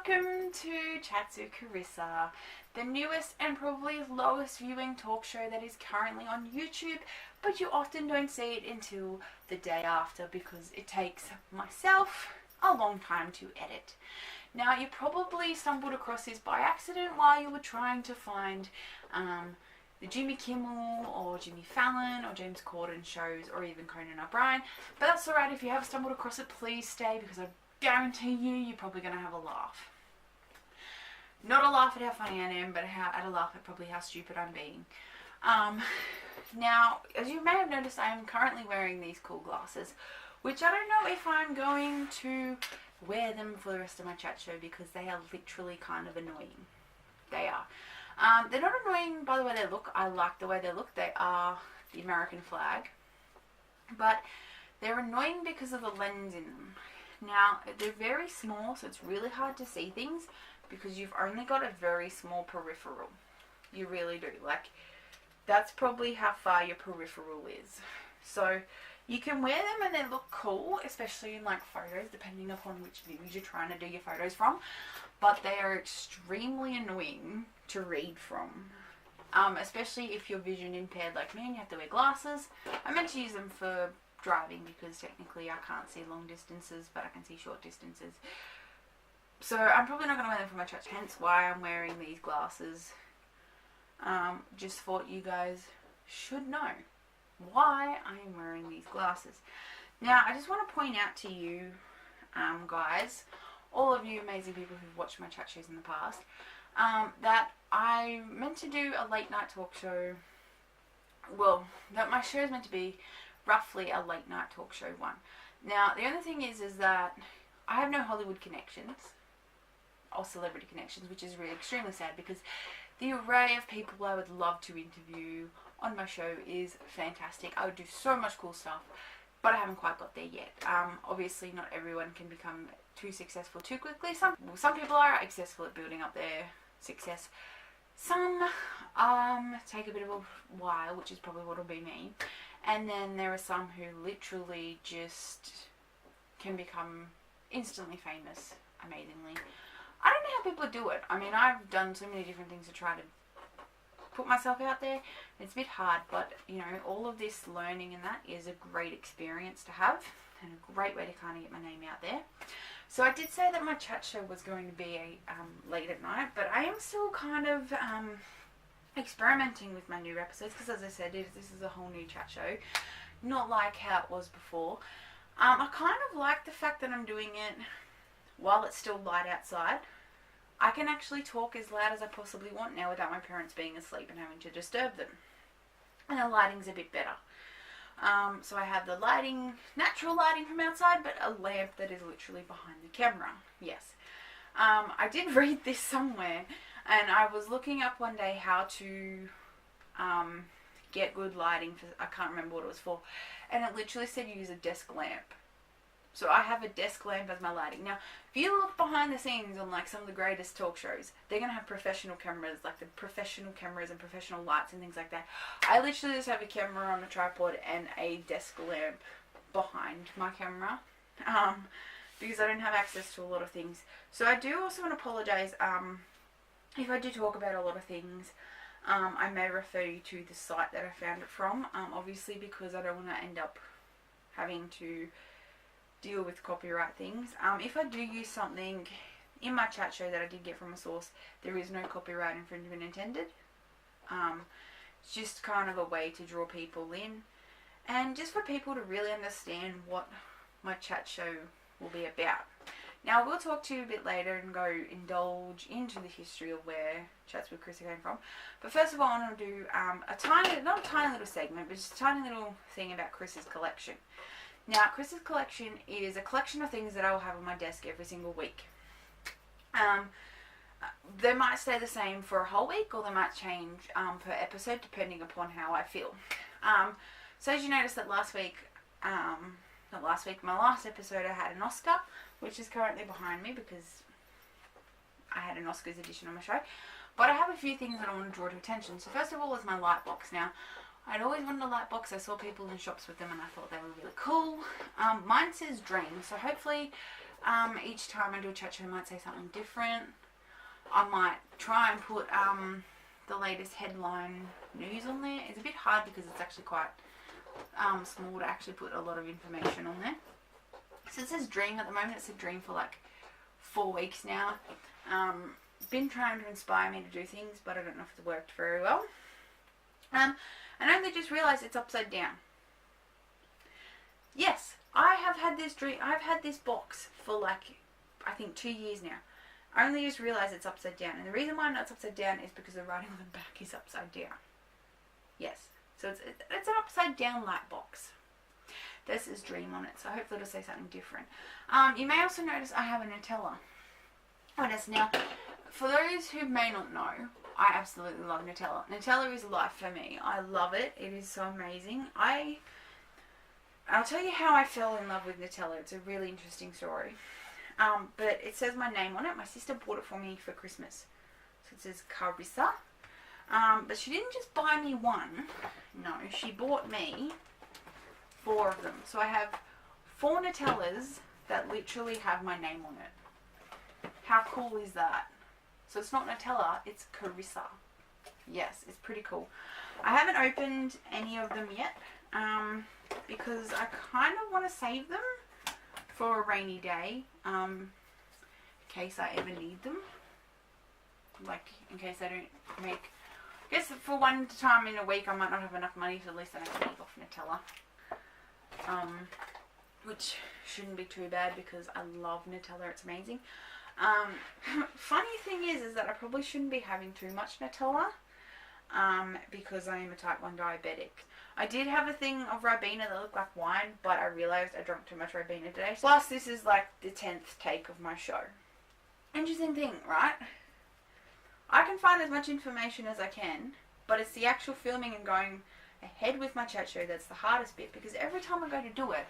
Welcome to Chatshow Carissa, the newest and probably lowest viewing talk show that is currently on YouTube, but you often don't see it until the day after because it takes myself a long time to edit. Now, you probably stumbled across this by accident while you were trying to find the Jimmy Kimmel or Jimmy Fallon or James Corden shows, or even Conan O'Brien. But that's alright. If you have stumbled across it, please stay, because I guarantee you're probably going to have a laugh. Not a laugh at how funny I am, but at a laugh at probably how stupid I'm being. Now, as you may have noticed, I am currently wearing these cool glasses, which I don't know if I'm going to wear them for the rest of my chat show, because they are literally kind of annoying. They are. They're not annoying by the way they look. I like the way they look. They are the American flag. But they're annoying because of the lens in them. Now, they're very small, so it's really hard to see things because you've only got a very small peripheral. You really do. Like, that's probably how far your peripheral is. So, you can wear them and they look cool, especially in like photos, depending upon which views you're trying to do your photos from. But they are extremely annoying to read from. Especially if you're vision impaired like me and you have to wear glasses. I meant to use them for driving because technically I can't see long distances, but I can see short distances. So I'm probably not going to wear them for my church, hence why I'm wearing these glasses. Just thought you guys should know why I am wearing these glasses. Now, I just want to point out to you guys, all of you amazing people who've watched my chat shows in the past, that I meant to do a late night talk show. Well, that my show is meant to be roughly a late night talk show one. Now, the only thing is that I have no Hollywood connections or celebrity connections, which is really extremely sad because the array of people I would love to interview on my show is fantastic. I would do so much cool stuff, but I haven't quite got there yet. Obviously, not everyone can become too successful too quickly. Some people are successful at building up their success. Some take a bit of a while, which is probably what will be me. And then there are some who literally just can become instantly famous, amazingly. I don't know how people do it. I mean, I've done so many different things to try to put myself out there. It's a bit hard, but, you know, all of this learning and that is a great experience to have and a great way to kind of get my name out there. So I did say that my chat show was going to be late at night, but I am still kind of experimenting with my new episodes because, as I said, this is a whole new chat show, not like how it was before. I kind of like the fact that I'm doing it while it's still light outside. I can actually talk as loud as I possibly want now without my parents being asleep and having to disturb them. And the lighting's a bit better. So I have the lighting, natural lighting from outside, but a lamp that is literally behind the camera. Yes. I did read this somewhere, and I was looking up one day how to get good lighting for, I can't remember what it was for, and it literally said use a desk lamp. So I have a desk lamp as my lighting. Now, if you look behind the scenes on like some of the greatest talk shows, they're going to have professional cameras, like the professional cameras and professional lights and things like that. I literally just have a camera on a tripod and a desk lamp behind my camera, because I don't have access to a lot of things. So I do also want to apologise if I do talk about a lot of things. I may refer you to the site that I found it from, obviously, because I don't want to end up having to deal with copyright things. If I do use something in my chat show that I did get from a source, there is no copyright infringement intended. It's just kind of a way to draw people in, and just for people to really understand what my chat show will be about. Now, we'll talk to you a bit later and go indulge into the history of where Chats with Carissa came from. But first of all, I want to do not a tiny little segment, but just a tiny little thing about Carissa's collection. Now, Carissa's collection is a collection of things that I will have on my desk every single week. They might stay the same for a whole week, or they might change per episode depending upon how I feel. So as you noticed that my last episode I had an Oscar, which is currently behind me because I had an Oscars edition on my show. But I have a few things that I want to draw to attention. So first of all is my light box. Now, I'd always wanted a light box. I saw people in shops with them and I thought they were really cool. Mine says Dream, so hopefully Each time I do a chat show, I might say something different. I might try and put the latest headline news on there. It's a bit hard because it's actually quite small to actually put a lot of information on there. So it says dream at the moment. It's a dream for like 4 weeks now. Been trying to inspire me to do things, but I don't know if it's worked very well. And I only just realised it's upside down. Yes, I have had this dream. I've had this box for like, I think 2 years now. I only just realised it's upside down. And the reason why it's upside down is because the writing on the back is upside down. Yes. So it's an upside down light box. This is dream on it. So hopefully it'll say something different. You may also notice I have a Nutella. Now, for those who may not know, I absolutely love Nutella. Nutella is life for me. I love it. It is so amazing. I'll tell you how I fell in love with Nutella. It's a really interesting story. But it says my name on it. My sister bought it for me for Christmas. So it says Carissa. But she didn't just buy me one. No, she bought me 4 of them. So I have 4 Nutellas that literally have my name on it. How cool is that? So it's not Nutella, it's Carissa. Yes, it's pretty cool. I haven't opened any of them yet because I kind of want to save them for a rainy day in case I ever need them. Like, in case I don't make... I guess for one time in a week I might not have enough money, so at least I don't leave off Nutella. Which shouldn't be too bad because I love Nutella, it's amazing. Funny thing is that I probably shouldn't be having too much Nutella because I am a type 1 diabetic. I did have a thing of Ribena that looked like wine, but I realised I drank too much Ribena today. Plus, this is like the 10th take of my show. Interesting thing, right? I can find as much information as I can, but it's the actual filming and going ahead with my chat show that's the hardest bit, because every time I go to do it,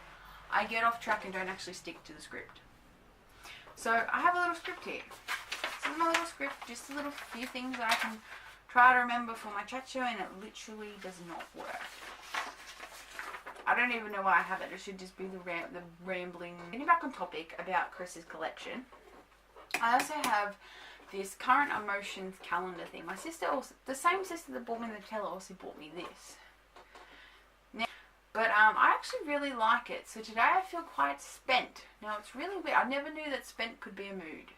I get off track and don't actually stick to the script. So I have a little script here. This is my little script, just a little few things that I can try to remember for my chat show, and it literally does not work. I don't even know why I have it. It should just be the rambling. Getting back on topic about Carissa's collection, I also have this current emotions calendar thing. My sister also, the same sister that bought me the Nutella, also bought me this. Now, but I actually really like it. So today I feel quite spent. Now it's really weird. I never knew that spent could be a mood.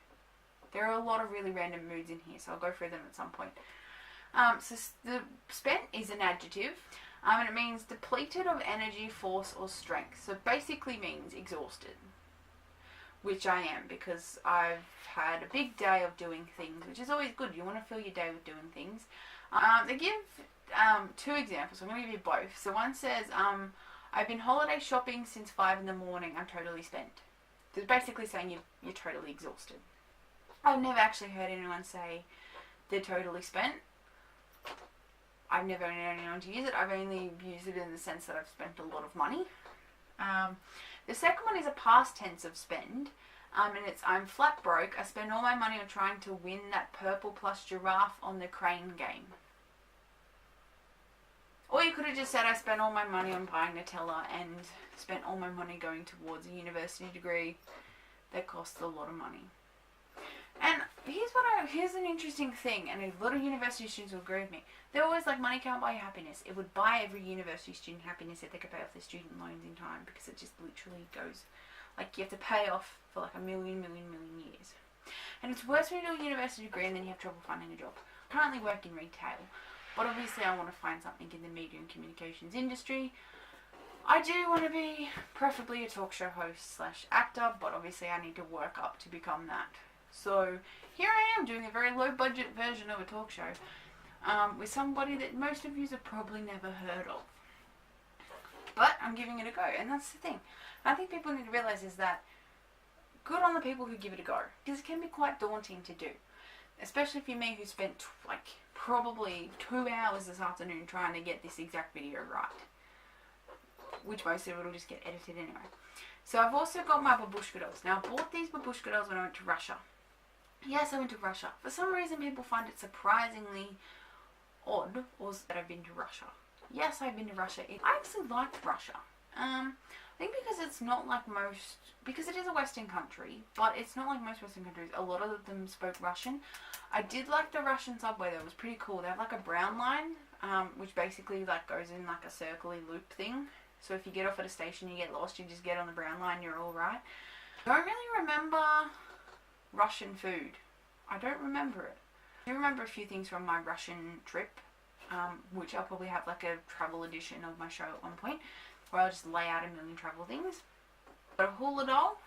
There are a lot of really random moods in here, so I'll go through them at some point. So the spent is an adjective, and it means depleted of energy, force, or strength. So it basically means exhausted, which I am, because I've had a big day of doing things, which is always good. You want to fill your day with doing things. They give 2 examples. I'm going to give you both. So one says, I've been holiday shopping since 5 in the morning. I'm totally spent. So it's basically saying you're totally exhausted. I've never actually heard anyone say they're totally spent. I've never known anyone to use it. I've only used it in the sense that I've spent a lot of money. The second one is a past tense of spend. And it's, I'm flat broke. I spend all my money on trying to win that purple plus giraffe on the crane game. Or you could have just said, I spent all my money on buying Nutella and spent all my money going towards a university degree that costs a lot of money. And here's an interesting thing, and a lot of university students will agree with me. They're always like, money can't buy you happiness. It would buy every university student happiness if they could pay off their student loans in time, because it just literally goes, like, you have to pay off for like a million years. And it's worse when you do a university degree and then you have trouble finding a job. I currently work in retail, but obviously I want to find something in the media and communications industry. I do want to be preferably a talk show host / actor, but obviously I need to work up to become that. So here I am doing a very low budget version of a talk show with somebody that most of you have probably never heard of. But I'm giving it a go, and that's the thing. I think people need to realise is that good on the people who give it a go, because it can be quite daunting to do. Especially if you're me, who spent like probably 2 hours this afternoon trying to get this exact video right. Which most of it will just get edited anyway. So I've also got my babushka dolls. Now I bought these babushka dolls when I went to Russia. Yes, I went to Russia. For some reason people find it surprisingly odd that I've been to Russia. Yes, I've been to Russia. I actually liked Russia. I think because it's not like most, because it is a Western country, but it's not like most Western countries. A lot of them spoke Russian. I did like the Russian subway though. It was pretty cool. They have like a brown line, which basically like goes in like a circly loop thing. So if you get off at a station, you get lost, you just get on the brown line, you're all right. I don't really remember Russian food. I don't remember it. I do remember a few things from my Russian trip, which I'll probably have like a travel edition of my show at one point, where I'll just lay out a million travel things. Got a hula doll,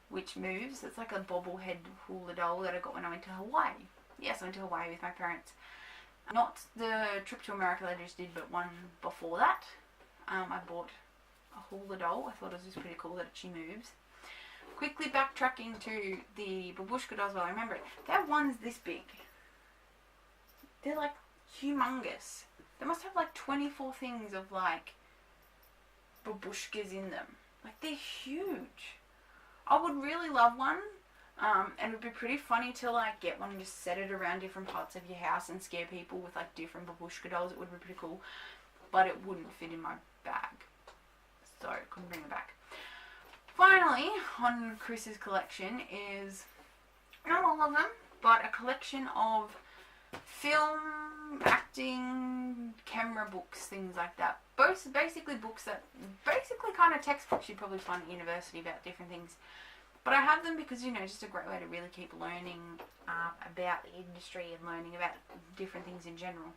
which moves. It's like a bobblehead hula doll that I got when I went to Hawaii. Yes, I went to Hawaii with my parents. Not the trip to America that I just did, but one before that. I bought a hula doll. I thought it was just pretty cool that she moves. Quickly backtracking to the babushka dolls while I remember it. They have ones this big. They're like humongous. They must have like 24 things of like babushkas in them. Like they're huge. I would really love one. And it would be pretty funny to like get one and just set it around different parts of your house and scare people with like different babushka dolls. It would be pretty cool. But it wouldn't fit in my bag. So I couldn't bring it back. Finally, on Carissa's collection is, not all of them, but a collection of film, acting, camera books, things like that. Both basically books that, basically kind of textbooks you'd probably find at university about different things. But I have them because, you know, just a great way to really keep learning about the industry and learning about different things in general.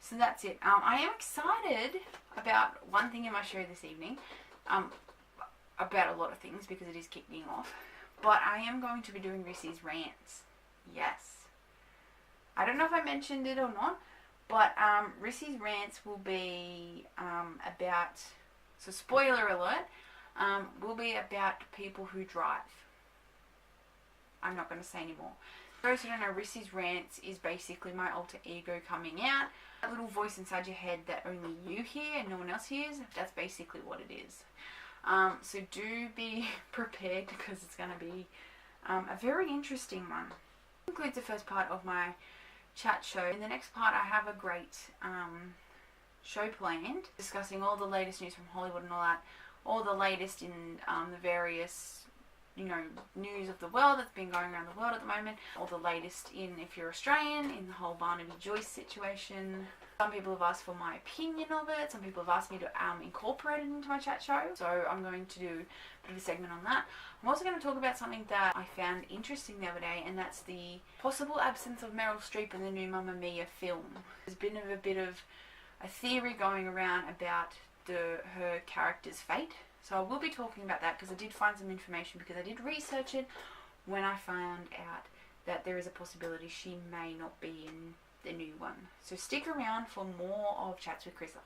So that's it. I am excited about one thing in my show this evening. About a lot of things because it is kicking off. But I am going to be doing Rissy's rants. Yes. I don't know if I mentioned it or not, but Rissy's rants will be about, so spoiler alert, will be about people who drive. I'm not going to say anymore. For those who don't know, Rissy's rants is basically my alter ego coming out. That little voice inside your head that only you hear and no one else hears, that's basically what it is. So do be prepared because it's going to be a very interesting one. That concludes the first part of my chat show. In the next part I have a great show planned discussing all the latest news from Hollywood and all the latest in the various, you know, news of the world that's been going around the world at the moment. All the latest in, if you're Australian, in the whole Barnaby Joyce situation. Some people have asked for my opinion of it. Some people have asked me to incorporate it into my chat show. So I'm going to do a bit of a segment on that. I'm also going to talk about something that I found interesting the other day, and that's the possible absence of Meryl Streep in the new Mamma Mia film. There's been a bit of a theory going around about her character's fate. So I will be talking about that because I did find some information, because I did research it when I found out that there is a possibility she may not be in the new one. So stick around for more of Chats with Carissa.